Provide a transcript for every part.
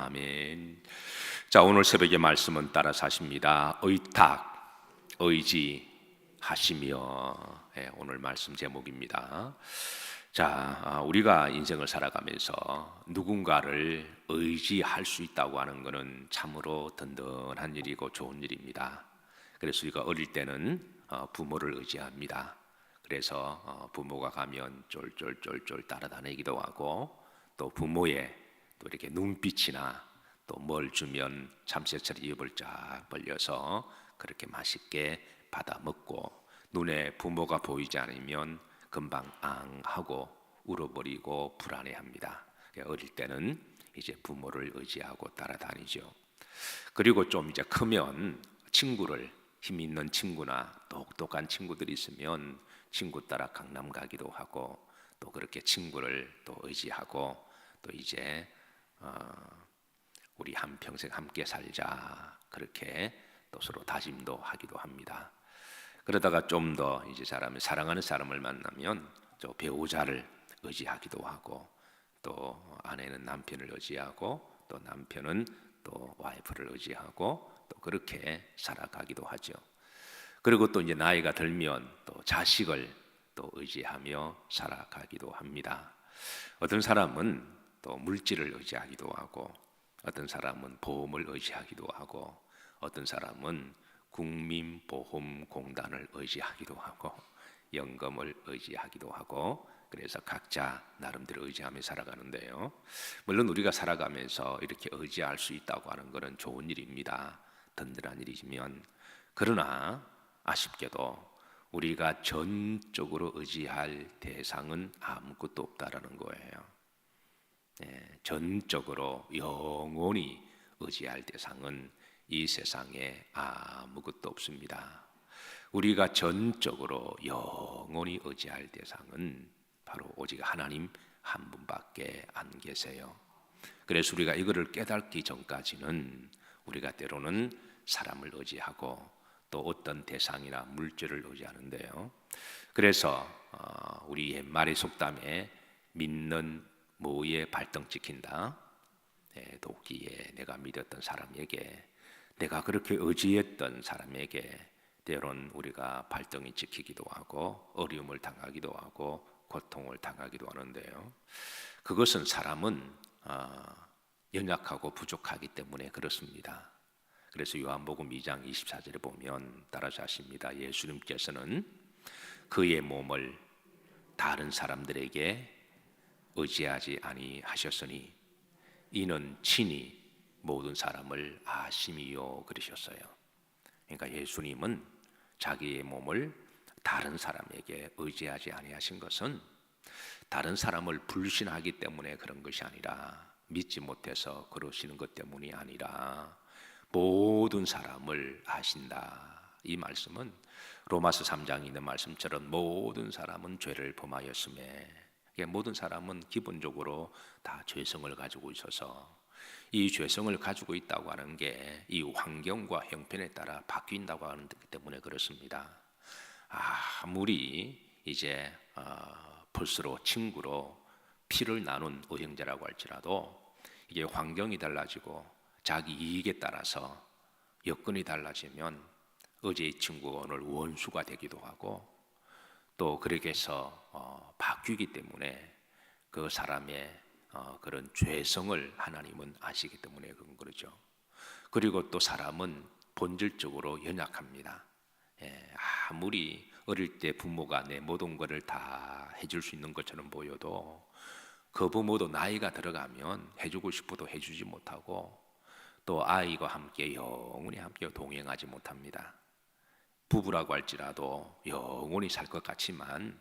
아멘. 자, 오늘 새벽의 말씀은 따라서 하십니다. 의탁, 의지하시며. 오늘 말씀 제목입니다. 자, 우리가 인생을 살아가면서 누군가를 의지할 수 있다고 하는 것은 참으로 든든한 일이고 좋은 일입니다. 그래서 우리가 어릴 때는 부모를 의지합니다. 그래서 부모가 가면 쫄쫄쫄쫄 따라다니기도 하고, 또 부모의 또 이렇게 눈빛이나 또 뭘 주면 참새처럼 입을 쫙 벌려서 그렇게 맛있게 받아 먹고, 눈에 부모가 보이지 않으면 금방 앙 하고 울어버리고 불안해합니다. 어릴 때는 이제 부모를 의지하고 따라다니죠. 그리고 좀 이제 크면 친구를, 힘 있는 친구나 똑똑한 친구들이 있으면 친구 따라 강남 가기도 하고, 또 그렇게 친구를 또 의지하고, 또 이제 우리 한평생 함께 살자 그렇게 또 서로 다짐도 하기도 합니다. 그러다가 좀 더 이제 사랑하는 사람을 만나면 또 배우자를 의지하기도 하고, 또 아내는 남편을 의지하고, 또 남편은 또 와이프를 의지하고, 또 그렇게 살아가기도 하죠. 그리고 또 이제 나이가 들면 또 자식을 또 의지하며 살아가기도 합니다. 어떤 사람은 또 물질을 의지하기도 하고, 어떤 사람은 보험을 의지하기도 하고, 어떤 사람은 국민보험공단을 의지하기도 하고, 연금을 의지하기도 하고, 그래서 각자 나름대로 의지하며 살아가는데요. 물론 우리가 살아가면서 이렇게 의지할 수 있다고 하는 것은 좋은 일입니다. 든든한 일이지만, 그러나 아쉽게도 우리가 전적으로 의지할 대상은 아무것도 없다라는 거예요. 전적으로 영원히 의지할 대상은 이 세상에 아무것도 없습니다. 우리가 전적으로 영원히 의지할 대상은 바로 오직 하나님 한 분밖에 안 계세요. 그래서 우리가 이거를 깨닫기 전까지는 우리가 때로는 사람을 의지하고 또 어떤 대상이나 물질을 의지하는데요. 그래서 우리 옛말의 속담에 믿는 모에 발등 찍힌다. 도끼에 내가 믿었던 사람에게, 내가 그렇게 의지했던 사람에게 때론 우리가 발등이 찍히기도 하고 어려움을 당하기도 하고 고통을 당하기도 하는데요. 그것은 사람은 연약하고 부족하기 때문에 그렇습니다. 그래서 요한복음 2장 24절에 보면 따라서 하십니다. 예수님께서는 그의 몸을 다른 사람들에게 의지하지 아니하셨으니 이는 친히 모든 사람을 아심이요 그러셨어요. 그러니까 예수님은 자기의 몸을 다른 사람에게 의지하지 아니하신 것은 다른 사람을 불신하기 때문에 그런 것이 아니라, 믿지 못해서 그러시는 것 때문이 아니라 모든 사람을 아신다. 이 말씀은 로마서 3장에 있는 말씀처럼 모든 사람은 죄를 범하였음에, 모든 사람은 기본적으로 다 죄성을 가지고 있어서 이 죄성을 가지고 있다고 하는 게 이 환경과 형편에 따라 바뀐다고 하는 때문에 그렇습니다. 아무리 이제 벌스로 친구로 피를 나눈 의형제라고 할지라도 이게 환경이 달라지고 자기 이익에 따라서 여건이 달라지면 어제의 친구가 오늘 원수가 되기도 하고, 또 그렇게 해서 바뀌기 때문에 그 사람의 그런 죄성을 하나님은 아시기 때문에 그런 거죠. 그리고 또 사람은 본질적으로 연약합니다. 아무리 어릴 때 부모가 내 모든 것을 다 해줄 수 있는 것처럼 보여도 그 부모도 나이가 들어가면 해주고 싶어도 해주지 못하고, 또 아이와 함께 영원히 함께 동행하지 못합니다. 부부라고 할지라도 영원히 살 것 같지만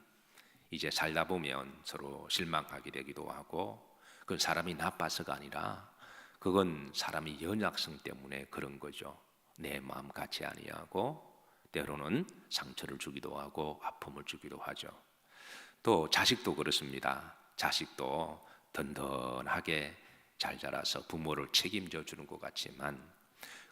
이제 살다 보면 서로 실망하게 되기도 하고, 그건 사람이 나빠서가 아니라 그건 사람이 연약성 때문에 그런 거죠. 내 마음 같지 아니하고 때로는 상처를 주기도 하고 아픔을 주기도 하죠. 또 자식도 그렇습니다. 자식도 든든하게 잘 자라서 부모를 책임져 주는 것 같지만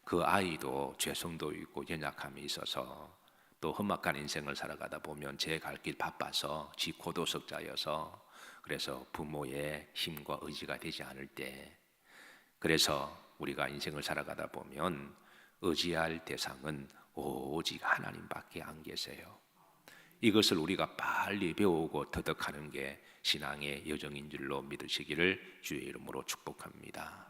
그 아이도 죄성도 있고 연약함이 있어서 또 험악한 인생을 살아가다 보면 제 갈 길 바빠서 지 고도석자여서 그래서 부모의 힘과 의지가 되지 않을 때 그래서 우리가 인생을 살아가다 보면 의지할 대상은 오직 하나님밖에 안 계세요. 이것을 우리가 빨리 배우고 터득하는 게 신앙의 여정인 줄로 믿으시기를 주의 이름으로 축복합니다.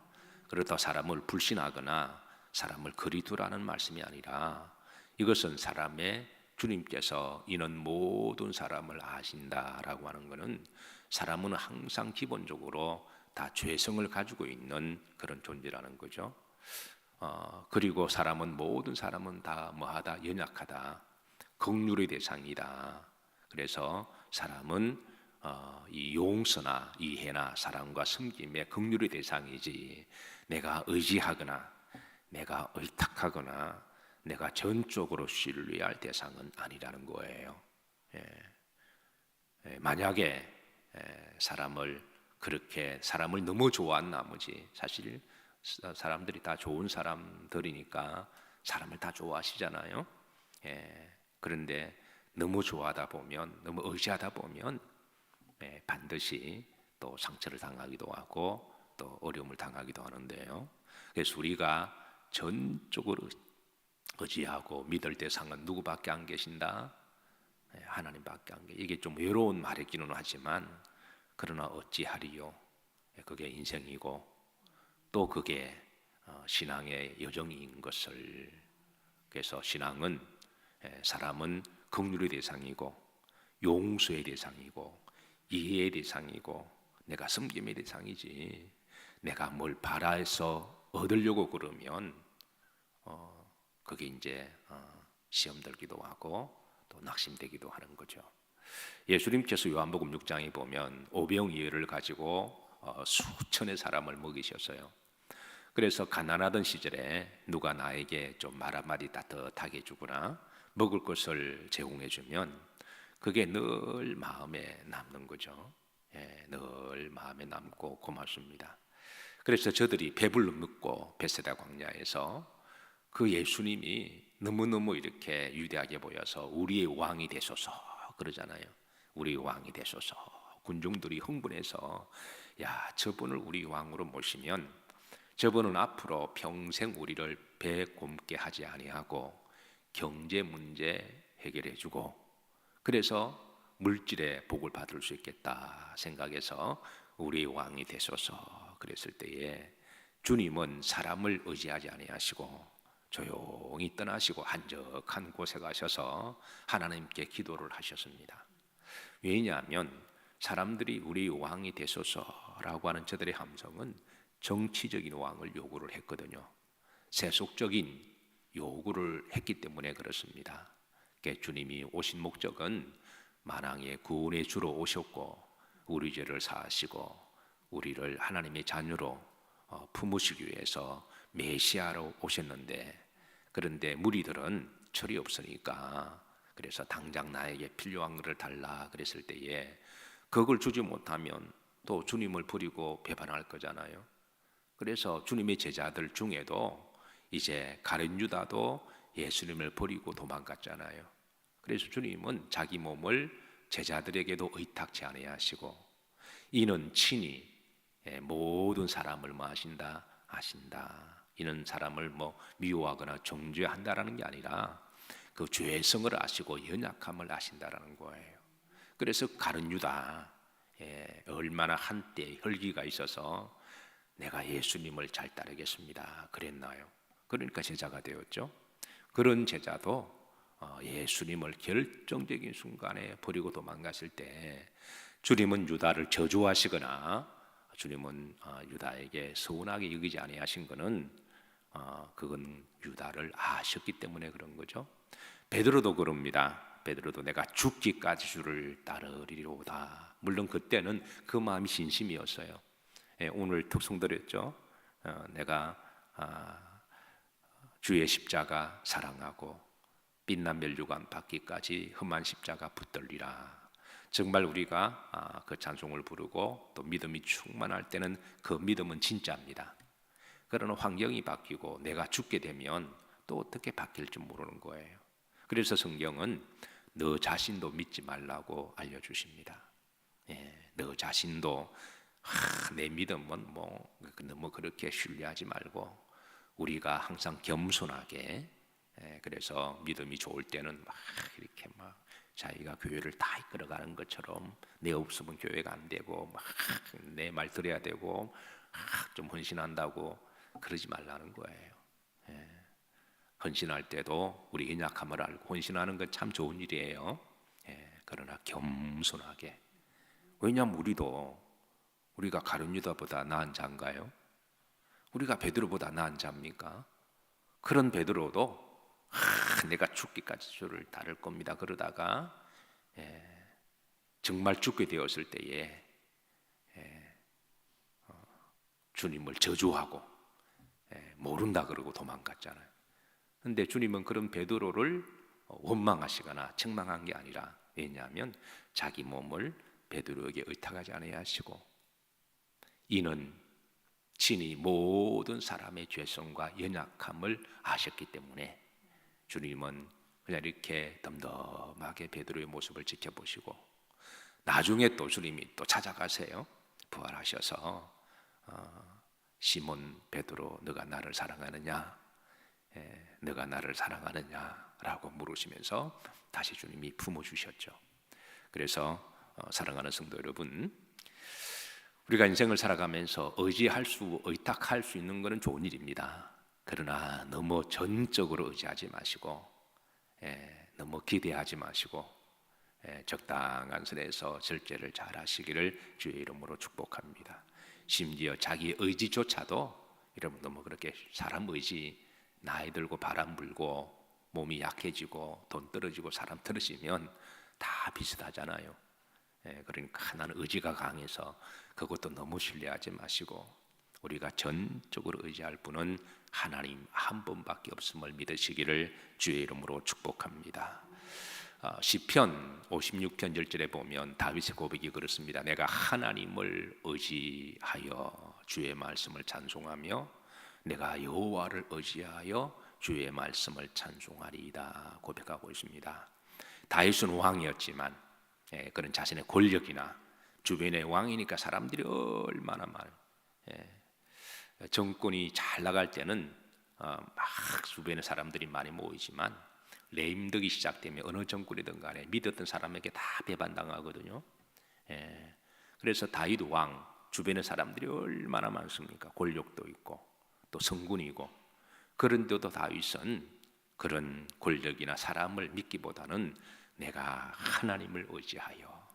그렇다고 사람을 불신하거나 사람을 거리 두라는 말씀이 아니라 이것은 사람의 주님께서 이는 모든 사람을 아신다라고 하는 것은 사람은 항상 기본적으로 다 죄성을 가지고 있는 그런 존재라는 거죠. 그리고 모든 사람은 다 뭐하다 연약하다 긍휼의 대상이다. 그래서 사람은 이 용서나 이해나 사랑과 섬김의 긍휼의 대상이지 내가 의지하거나 내가 의탁하거나 내가 전적으로 신뢰할 대상은 아니라는 거예요. 만약에 사람을 너무 좋아한 나머지 사실 사람들이 다 좋은 사람들이니까 사람을 다 좋아하시잖아요. 그런데 너무 좋아하다 보면 너무 의지하다 보면 반드시 또 상처를 당하기도 하고 또 어려움을 당하기도 하는데요. 그래서 우리가 전적으로 의지하고 믿을 대상은 누구밖에 안 계신다? 하나님밖에 안 계신다. 이게 좀 외로운 말이기는 하지만 그러나 어찌하리요? 그게 인생이고 또 그게 신앙의 여정인 것을. 그래서 신앙은 사람은 긍휼의 대상이고 용서의 대상이고 이해의 대상이고 내가 섬김의 대상이지 내가 뭘 바라서 얻으려고 그러면 그게 이제 시험 들기도 하고 또 낙심되기도 하는 거죠. 예수님께서 요한복음 6장에 보면 오병이어를 가지고 수천의 사람을 먹이셨어요. 그래서 가난하던 시절에 누가 나에게 좀 말 한마디 따뜻하게 주거나 먹을 것을 제공해 주면 그게 늘 마음에 남는 거죠. 늘 마음에 남고 고맙습니다. 그래서 저들이 배불러 먹고 베세다 광야에서 그 예수님이 너무너무 이렇게 위대하게 보여서 우리의 왕이 되소서 그러잖아요. 우리의 왕이 되소서. 군중들이 흥분해서 야, 저분을 우리 왕으로 모시면 저분은 앞으로 평생 우리를 배 곪게 하지 아니하고 경제 문제 해결해 주고 그래서 물질의 복을 받을 수 있겠다 생각해서 우리의 왕이 되소서 그랬을 때에 주님은 사람을 의지하지 아니하시고 조용히 떠나시고 한적한 곳에 가셔서 하나님께 기도를 하셨습니다. 왜냐하면 사람들이 우리 왕이 되소서라고 하는 저들의 함성은 정치적인 왕을 요구를 했거든요. 세속적인 요구를 했기 때문에 그렇습니다. 주님이 오신 목적은 만왕의 구원의 주로 오셨고 우리 죄를 사하시고 우리를 하나님의 자녀로 품으시기 위해서 메시아로 오셨는데 그런데 무리들은 철이 없으니까 그래서 당장 나에게 필요한 것을 달라 그랬을 때에 그걸 주지 못하면 또 주님을 버리고 배반할 거잖아요. 그래서 주님의 제자들 중에도 이제 가룟 유다도 예수님을 버리고 도망갔잖아요. 그래서 주님은 자기 몸을 제자들에게도 의탁치 아니하시고 이는 친히 모든 사람을 뭐 하신다? 아신다. 이는 사람을 뭐 미워하거나 정죄한다라는 게 아니라 그 죄성을 아시고 연약함을 아신다라는 거예요. 그래서 가룟 유다 얼마나 한때 혈기가 있어서 내가 예수님을 잘 따르겠습니다 그랬나요? 그러니까 제자가 되었죠. 그런 제자도 예수님을 결정적인 순간에 버리고 도망갔을 때 주님은 유다를 저주하시거나 주님은 유다에게 서운하게 여기지 아니하신 것은 그건 유다를 아셨기 때문에 그런 거죠. 베드로도 그럽니다. 베드로도 내가 죽기까지 주를 따르리로다. 물론 그때는 그 마음이 진심이었어요. 오늘 특송드렸죠. 내가 주의 십자가 사랑하고 빛난 멸류관 받기까지 험한 십자가 붙들리라. 정말 우리가 그 찬송을 부르고 또 믿음이 충만할 때는 그 믿음은 진짜입니다. 그러나 환경이 바뀌고 내가 죽게 되면 또 어떻게 바뀔지 모르는 거예요. 그래서 성경은 너 자신도 믿지 말라고 알려주십니다. 너 자신도 내 믿음은 뭐 너무 그렇게 신뢰하지 말고 우리가 항상 겸손하게, 그래서 믿음이 좋을 때는 막 이렇게 막 자기가 교회를 다 이끌어가는 것처럼 내 없으면 교회가 안 되고 막 내 말 들어야 되고 좀 헌신한다고 그러지 말라는 거예요. 헌신할 때도 우리 연약함을 알고 헌신하는 건 참 좋은 일이에요. 그러나 겸손하게. 왜냐하면 우리가 가룟 유다보다 나은 자인가요? 우리가 베드로보다 나은 자입니까? 그런 베드로도 내가 죽기까지 주를 따를 겁니다 그러다가 정말 죽게 되었을 때에 주님을 저주하고 모른다 그러고 도망갔잖아요. 그런데 주님은 그런 베드로를 원망하시거나 책망한 게 아니라, 왜냐하면 자기 몸을 베드로에게 의탁하지 않아야 하시고, 이는 친히 모든 사람의 죄성과 연약함을 아셨기 때문에 주님은 그냥 이렇게 덤덤하게 베드로의 모습을 지켜보시고, 나중에 또 주님이 또 찾아가세요. 부활하셔서 시몬 베드로, 너가 나를 사랑하느냐? 너가 나를 사랑하느냐? 라고 물으시면서 다시 주님이 품어주셨죠. 그래서 사랑하는 성도 여러분, 우리가 인생을 살아가면서 의탁할 수 있는 것은 좋은 일입니다. 그러나 너무 전적으로 의지하지 마시고, 너무 기대하지 마시고, 적당한 선에서 절제를 잘 하시기를 주의 이름으로 축복합니다. 심지어 자기 의지조차도, 여러분 너무 그렇게 사람 의지, 나이 들고 바람 불고 몸이 약해지고 돈 떨어지고 사람 떨어지면 다 비슷하잖아요. 그러니까 나는 의지가 강해서 그것도 너무 신뢰하지 마시고, 우리가 전적으로 의지할 분은 하나님 한 분밖에 없음을 믿으시기를 주의 이름으로 축복합니다. 시편 56편 1절에 보면 다윗의 고백이 그렇습니다. 내가 하나님을 의지하여 주의 말씀을 찬송하며 내가 여호와를 의지하여 주의 말씀을 찬송하리이다 고백하고 있습니다. 다윗은 왕이었지만 그런 자신의 권력이나 주변의 왕이니까 사람들이 얼마나 정권이 잘 나갈 때는 막 주변에 사람들이 많이 모이지만 레임덕이 시작되면 어느 정권이든 간에 믿었던 사람에게 다 배반당하거든요. 그래서 다윗 왕 주변의 사람들이 얼마나 많습니까? 권력도 있고 또 성군이고, 그런데도 다윗은 그런 권력이나 사람을 믿기보다는 내가 하나님을 의지하여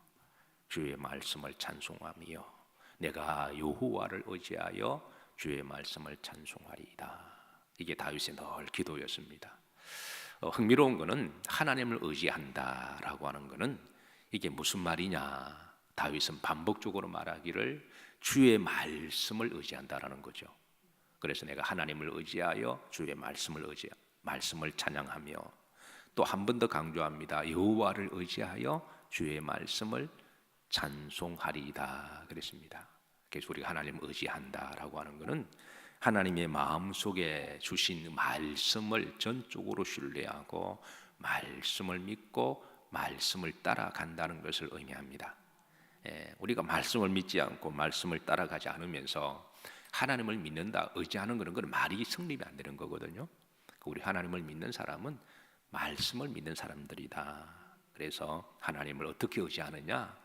주의 말씀을 찬송하며 내가 여호와를 의지하여 주의 말씀을 찬송하리이다. 이게 다윗의 늘 기도였습니다. 흥미로운 것은 하나님을 의지한다라고 하는 것은 이게 무슨 말이냐, 다윗은 반복적으로 말하기를 주의 말씀을 의지한다라는 거죠. 그래서 내가 하나님을 의지하여 주의 말씀을 찬양하며, 또 한 번 더 강조합니다. 여호와를 의지하여 주의 말씀을 찬송하리이다 그랬습니다. 그래서 우리가 하나님을 의지한다라고 하는 것은 하나님의 마음속에 주신 말씀을 전적으로 신뢰하고 말씀을 믿고 말씀을 따라간다는 것을 의미합니다. 우리가 말씀을 믿지 않고 말씀을 따라가지 않으면서 하나님을 믿는다, 의지하는 그런 말이 성립이 안 되는 거거든요. 우리 하나님을 믿는 사람은 말씀을 믿는 사람들이다. 그래서 하나님을 어떻게 의지하느냐?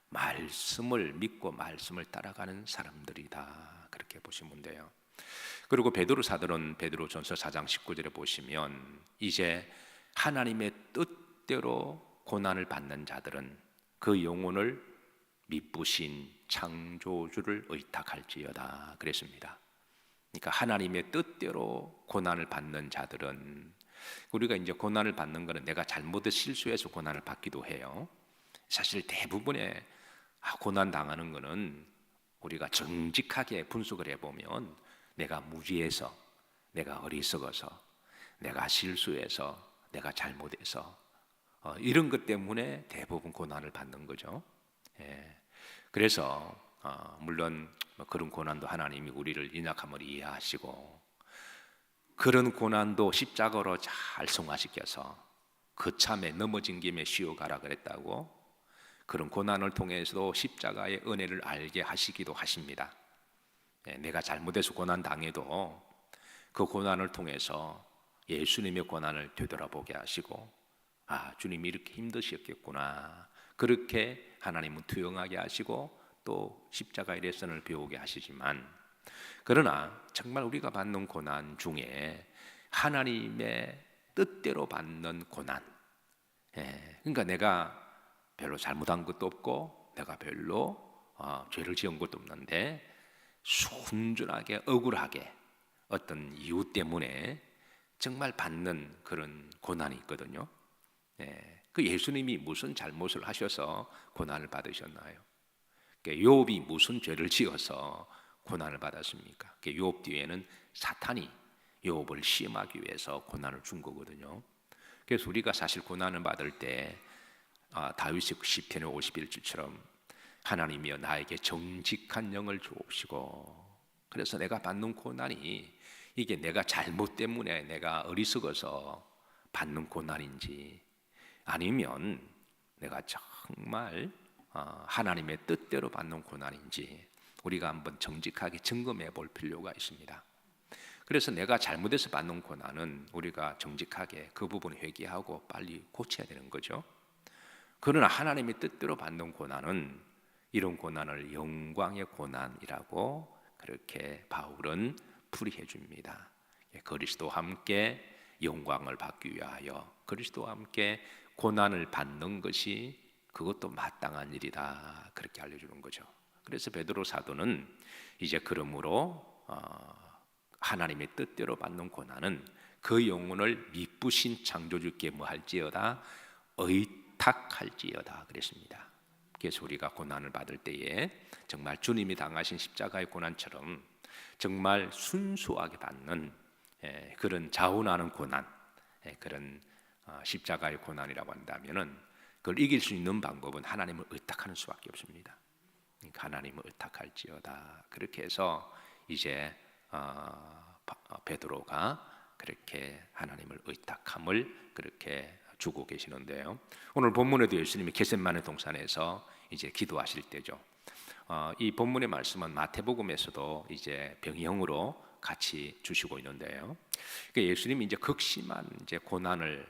말씀을 믿고 말씀을 따라가는 사람들이다. 그렇게 보시면 돼요. 그리고 베드로 사도는 베드로전서 4장 19절에 보시면 이제 하나님의 뜻대로 고난을 받는 자들은 그 영혼을 미쁘신 창조주를 의탁할지어다 그랬습니다. 그러니까 하나님의 뜻대로 고난을 받는 자들은, 우리가 이제 고난을 받는 것은 내가 잘못해서 실수해서 고난을 받기도 해요. 사실 대부분의 고난 당하는 것은 우리가 정직하게 분석을 해보면 내가 무지해서, 내가 어리석어서, 내가 실수해서, 내가 잘못해서 이런 것 때문에 대부분 고난을 받는 거죠. 그래서 물론 그런 고난도 하나님이 우리를 연약함을 이해하시고 그런 고난도 십자가로 잘 승화시켜서 그참에 넘어진 김에 쉬어가라 그랬다고, 그런 고난을 통해서도 십자가의 은혜를 알게 하시기도 하십니다. 내가 잘못해서 고난 당해도 그 고난을 통해서 예수님의 고난을 되돌아보게 하시고, 아, 주님이 이렇게 힘드셨겠구나, 그렇게 하나님은 투영하게 하시고 또 십자가의 레슨을 배우게 하시지만, 그러나 정말 우리가 받는 고난 중에 하나님의 뜻대로 받는 고난, 그러니까 내가 별로 잘못한 것도 없고 내가 별로 죄를 지은 것도 없는데 순전하게 억울하게 어떤 이유 때문에 정말 받는 그런 고난이 있거든요. 그 예수님이 무슨 잘못을 하셔서 고난을 받으셨나요? 욥이 무슨 죄를 지어서 고난을 받았습니까? 욥 뒤에는 사탄이 욥을 시험하기 위해서 고난을 준 거거든요. 그래서 우리가 사실 고난을 받을 때 다윗의 시편의 51절처럼 하나님이여 나에게 정직한 영을 주옵시고, 그래서 내가 받는 고난이 이게 내가 잘못 때문에 내가 어리석어서 받는 고난인지, 아니면 내가 정말 하나님의 뜻대로 받는 고난인지 우리가 한번 정직하게 점검해 볼 필요가 있습니다. 그래서 내가 잘못해서 받는 고난은 우리가 정직하게 그 부분을 회개하고 빨리 고쳐야 되는 거죠. 그러나 하나님의 뜻대로 받는 고난은 이런 고난을 영광의 고난이라고 그렇게 바울은 풀이해 줍니다. 그리스도와 함께 영광을 받기 위하여 그리스도와 함께 고난을 받는 것이 그것도 마땅한 일이다, 그렇게 알려주는 거죠. 그래서 베드로 사도는 이제 그러므로 하나님의 뜻대로 받는 고난은 그 영혼을 미쁘신 창조주께 뭐할지어다 의탁할지어다 그랬습니다. 그래서 우리가 고난을 받을 때에 정말 주님이 당하신 십자가의 고난처럼 정말 순수하게 받는 그런 자원하는 고난, 그런 십자가의 고난이라고 한다면은 그걸 이길 수 있는 방법은 하나님을 의탁하는 수밖에 없습니다. 그러니까 하나님을 의탁할지어다, 그렇게 해서 이제 베드로가 그렇게 하나님을 의탁함을 그렇게 주고 계시는데요. 오늘 본문에도 예수님이 겟세마네 동산에서 이제 기도하실 때죠. 이 본문의 말씀은 마태복음에서도 이제 병영으로 같이 주시고 있는데요. 그러니까 예수님이 이제 극심한 이제 고난을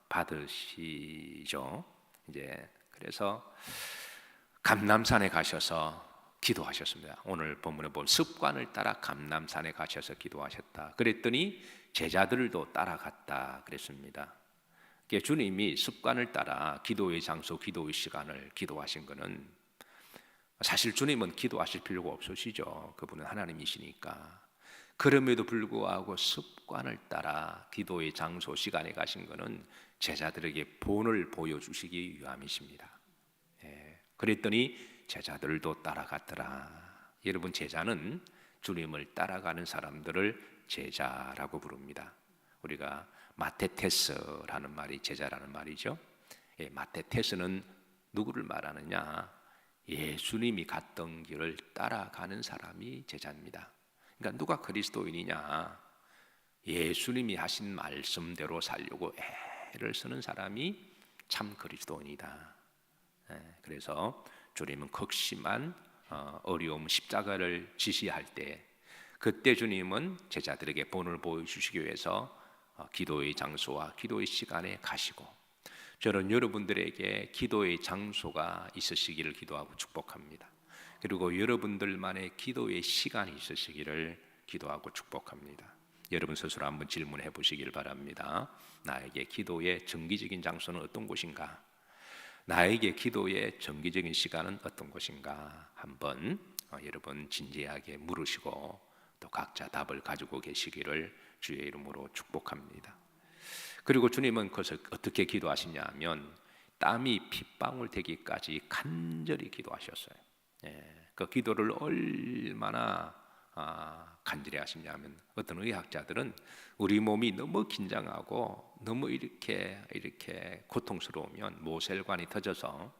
받으시죠. 이제 그래서 감람산에 가셔서 기도하셨습니다. 오늘 본문에 보면 습관을 따라 감람산에 가셔서 기도하셨다. 그랬더니 제자들도 따라갔다 그랬습니다. 그러니까 주님이 습관을 따라 기도의 장소, 기도의 시간을 기도하신 것은 사실 주님은 기도하실 필요가 없으시죠. 그분은 하나님이시니까. 그럼에도 불구하고 습관을 따라 기도의 장소, 시간에 가신 것은 제자들에게 본을 보여주시기 위함이십니다. 그랬더니 제자들도 따라갔더라. 여러분, 제자는 주님을 따라가는 사람들을 제자라고 부릅니다. 우리가 마테테스라는 말이 제자라는 말이죠. 마테테스는 누구를 말하느냐? 예수님이 갔던 길을 따라가는 사람이 제자입니다. 그러니까 누가 그리스도인이냐? 예수님이 하신 말씀대로 살려고 애를 쓰는 사람이 참 그리스도인이다. 그래서 주님은 극심한 어려움, 십자가를 지시할 때, 그때 주님은 제자들에게 본을 보여주시기 위해서 기도의 장소와 기도의 시간에 가시고, 저는 여러분들에게 기도의 장소가 있으시기를 기도하고 축복합니다. 그리고 여러분들만의 기도의 시간이 있으시기를 기도하고 축복합니다. 여러분 스스로 한번 질문해 보시길 바랍니다. 나에게 기도의 정기적인 장소는 어떤 곳인가? 나에게 기도의 정기적인 시간은 어떤 곳인가? 한번 여러분 진지하게 물으시고 또 각자 답을 가지고 계시기를 주의 이름으로 축복합니다. 그리고 주님은 그것을 어떻게 기도하시냐 하면 땀이 핏방울 되기까지 간절히 기도하셨어요. 그 기도를 얼마나 간절히 하시냐면, 어떤 의학자들은 우리 몸이 너무 긴장하고 너무 이렇게 고통스러우면 모세혈관이 터져서,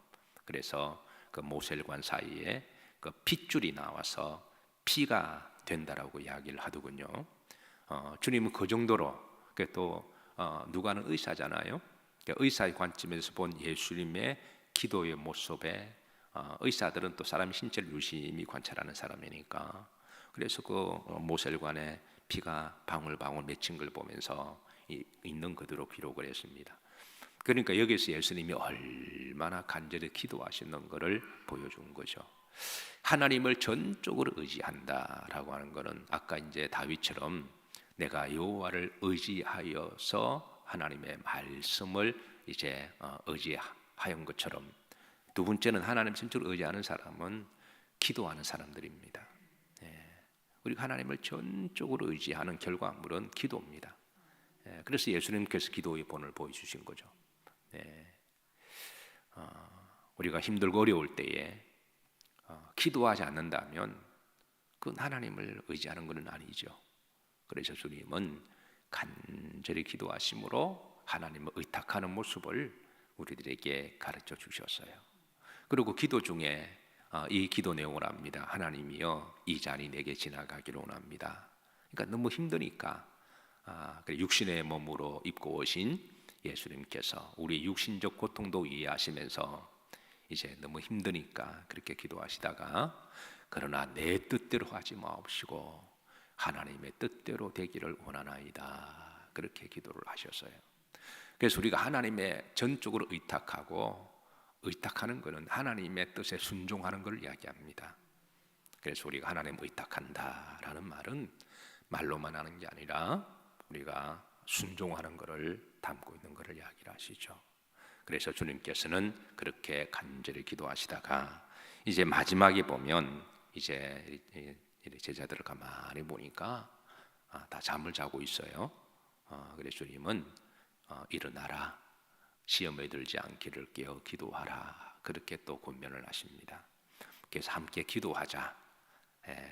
그래서 그 모세혈관 사이에 그 핏줄이 나와서 피가 된다라고 이야기를 하더군요. 주님은 그 정도로, 또 누가는 의사잖아요. 의사의 관점에서 본 예수님의 기도의 모습에 의사들은 또 사람 신체를 유심히 관찰하는 사람이니까 그래서 그 모셀관에 피가 방울방울 맺힌 걸 보면서 있는 그대로 기록을 했습니다. 그러니까 여기서 예수님이 얼마나 간절히 기도하시는 것을 보여준 거죠. 하나님을 전적으로 의지한다라고 하는 것은 아까 이제 다윗처럼 내가 여호와를 의지하여서 하나님의 말씀을 이제 의지하는 것처럼, 두 번째는 하나님 전적으로 의지하는 사람은 기도하는 사람들입니다. 우리가 하나님을 전적으로 의지하는 결과물은 기도입니다. 그래서 예수님께서 기도의 본을 보여주신 거죠. 우리가 힘들고 어려울 때에 기도하지 않는다면 그건 하나님을 의지하는 것은 아니죠. 그래서 주님은 간절히 기도하심으로 하나님을 의탁하는 모습을 우리들에게 가르쳐 주셨어요. 그리고 기도 중에 이 기도 내용을 합니다. 하나님이여 이 잔이 내게 지나가기를 원합니다. 그러니까 너무 힘드니까 육신의 몸으로 입고 오신 예수님께서 우리 육신적 고통도 이해하시면서 이제 너무 힘드니까 그렇게 기도하시다가 그러나 내 뜻대로 하지 마옵시고 하나님의 뜻대로 되기를 원하나이다, 그렇게 기도를 하셨어요. 그래서 우리가 하나님의 전적으로 의탁하는 것은 하나님의 뜻에 순종하는 것을 이야기합니다. 그래서 우리가 하나님 의탁한다라는 말은 말로만 하는 게 아니라 우리가 순종하는 것을 담고 있는 것을 이야기를 하시죠. 그래서 주님께서는 그렇게 간절히 기도하시다가 이제 마지막에 보면 이제 제자들을 가만히 보니까 다 잠을 자고 있어요. 그래서 주님은 일어나라, 시험에 들지 않기를 깨어 기도하라, 그렇게 또 권면을 하십니다. 그래서 함께 기도하자,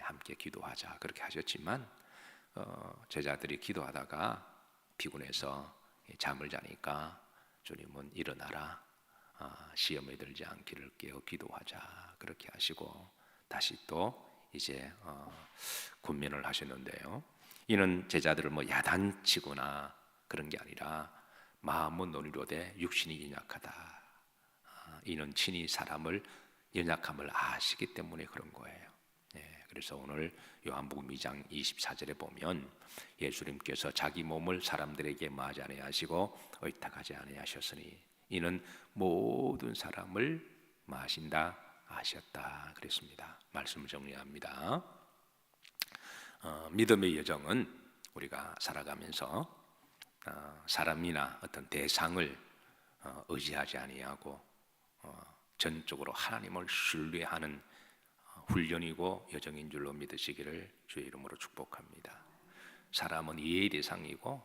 함께 기도하자 그렇게 하셨지만 제자들이 기도하다가 피곤해서 잠을 자니까 주님은 일어나라, 시험에 들지 않기를 깨어 기도하자 그렇게 하시고 다시 또 이제 권면을 하셨는데요. 이는 제자들을 야단치거나 그런 게 아니라 마음은 논의로되 육신이 연약하다. 이는 친히 사람을 연약함을 아시기 때문에 그런 거예요. 그래서 오늘 요한복음 2장 24절에 보면 예수님께서 자기 몸을 사람들에게 마지 아니하시고 의탁하지 아니하셨으니 이는 모든 사람을 마신다 아셨다 그랬습니다. 말씀을 정리합니다. 믿음의 여정은 우리가 살아가면서 사람이나 어떤 대상을 의지하지 아니하고 전적으로 하나님을 신뢰하는 훈련이고 여정인 줄로 믿으시기를 주의 이름으로 축복합니다. 사람은 이해의 대상이고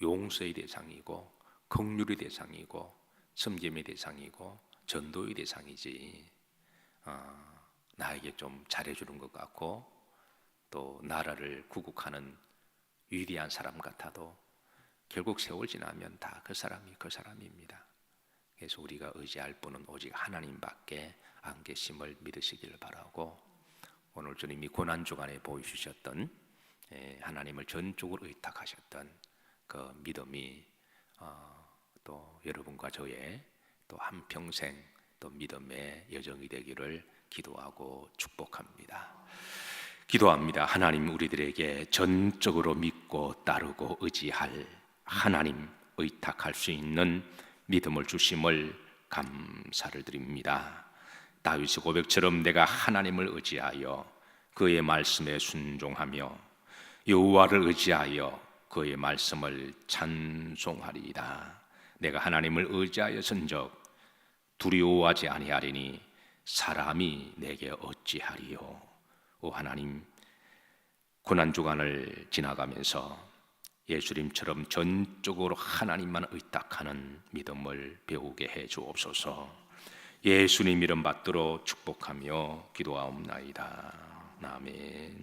용서의 대상이고 긍휼의 대상이고 섬김의 대상이고 전도의 대상이지 나에게 좀 잘해주는 것 같고 또 나라를 구국하는 위대한 사람 같아도 결국 세월 지나면 다 그 사람입니다. 그래서 우리가 의지할 분은 오직 하나님밖에 안 계심을 믿으시기를 바라고, 오늘 주님이 고난주간에 보여주셨던 하나님을 전적으로 의탁하셨던 그 믿음이 또 여러분과 저의 또 한평생 또 믿음의 여정이 되기를 기도하고 축복합니다. 기도합니다. 하나님, 우리들에게 전적으로 믿고 따르고 의지할 하나님, 의탁할 수 있는 믿음을 주심을 감사를 드립니다. 다윗의 고백처럼 내가 하나님을 의지하여 그의 말씀에 순종하며 여호와를 의지하여 그의 말씀을 찬송하리이다. 내가 하나님을 의지하여선적 두려워하지 아니하리니 사람이 내게 어찌하리요. 오 하나님, 고난주간을 지나가면서 예수님처럼 전적으로 하나님만 의탁하는 믿음을 배우게 해 주옵소서. 예수님 이름 받들어 축복하며 기도하옵나이다. 아멘.